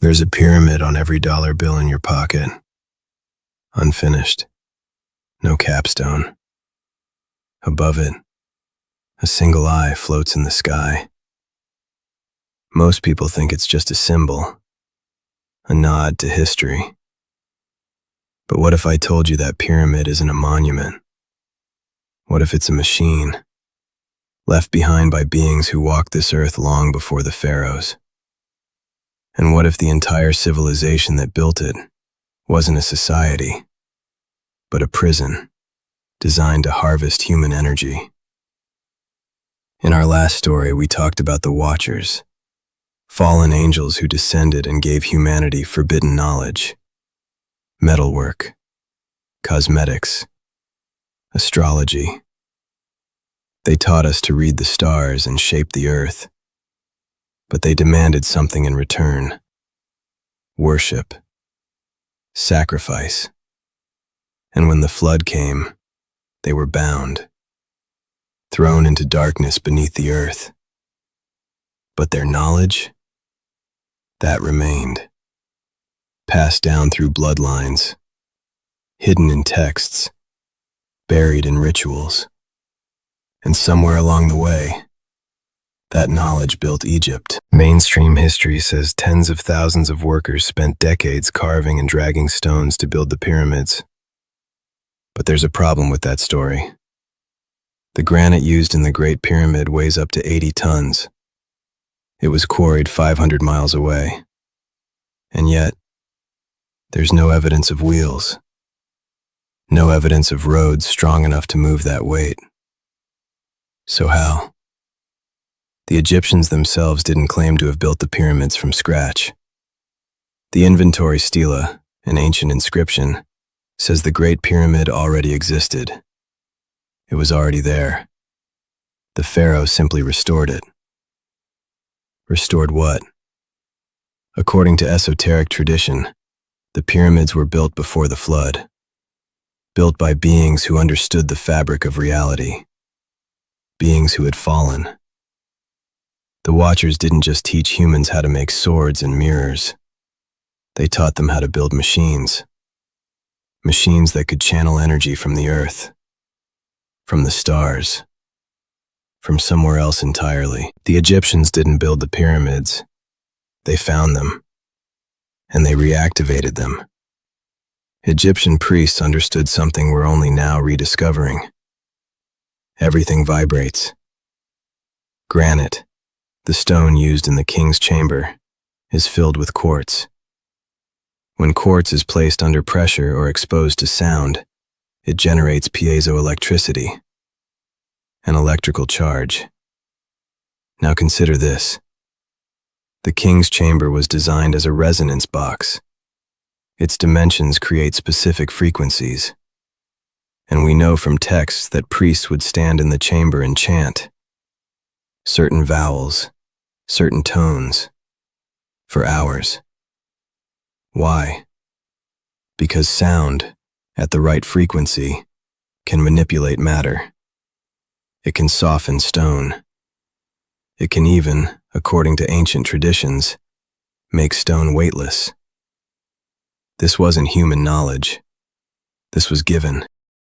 There's a pyramid on every dollar bill in your pocket. Unfinished. No capstone. Above it, a single eye floats in the sky. Most people think it's just a symbol, a nod to history. But what if I told you that pyramid isn't a monument? What if it's a machine, left behind by beings who walked this earth long before the pharaohs? And what if the entire civilization that built it wasn't a society, but a prison designed to harvest human energy? In our last story, we talked about the Watchers, fallen angels who descended and gave humanity forbidden knowledge, metalwork, cosmetics, astrology. They taught us to read the stars and shape the earth, but they demanded something in return: worship, sacrifice. And when the flood came, they were bound, thrown into darkness beneath the earth. But their knowledge, that remained, passed down through bloodlines, hidden in texts, buried in rituals. And somewhere along the way, that knowledge built Egypt. Mainstream history says tens of thousands of workers spent decades carving and dragging stones to build the pyramids. But there's a problem with that story. The granite used in the Great Pyramid weighs up to 80 tons. It was quarried 500 miles away. And yet, there's no evidence of wheels. No evidence of roads strong enough to move that weight. So how? The Egyptians themselves didn't claim to have built the pyramids from scratch. The inventory stela, an ancient inscription, says the Great Pyramid already existed. It was already there. The pharaoh simply restored it. Restored what? According to esoteric tradition, the pyramids were built before the flood, built by beings who understood the fabric of reality, beings who had fallen. The Watchers didn't just teach humans how to make swords and mirrors. They taught them how to build machines. Machines that could channel energy from the earth, from the stars, from somewhere else entirely. The Egyptians didn't build the pyramids. They found them, and they reactivated them. Egyptian priests understood something we're only now rediscovering. Everything vibrates. Granite, the stone used in the king's chamber, is filled with quartz. When quartz is placed under pressure or exposed to sound, it generates piezoelectricity, an electrical charge. Now consider this. The king's chamber was designed as a resonance box. Its dimensions create specific frequencies. And we know from texts that priests would stand in the chamber and chant certain vowels, certain tones, for hours. Why? Because sound, at the right frequency, can manipulate matter. It can soften stone. It can even, according to ancient traditions, make stone weightless. This wasn't human knowledge. This was given.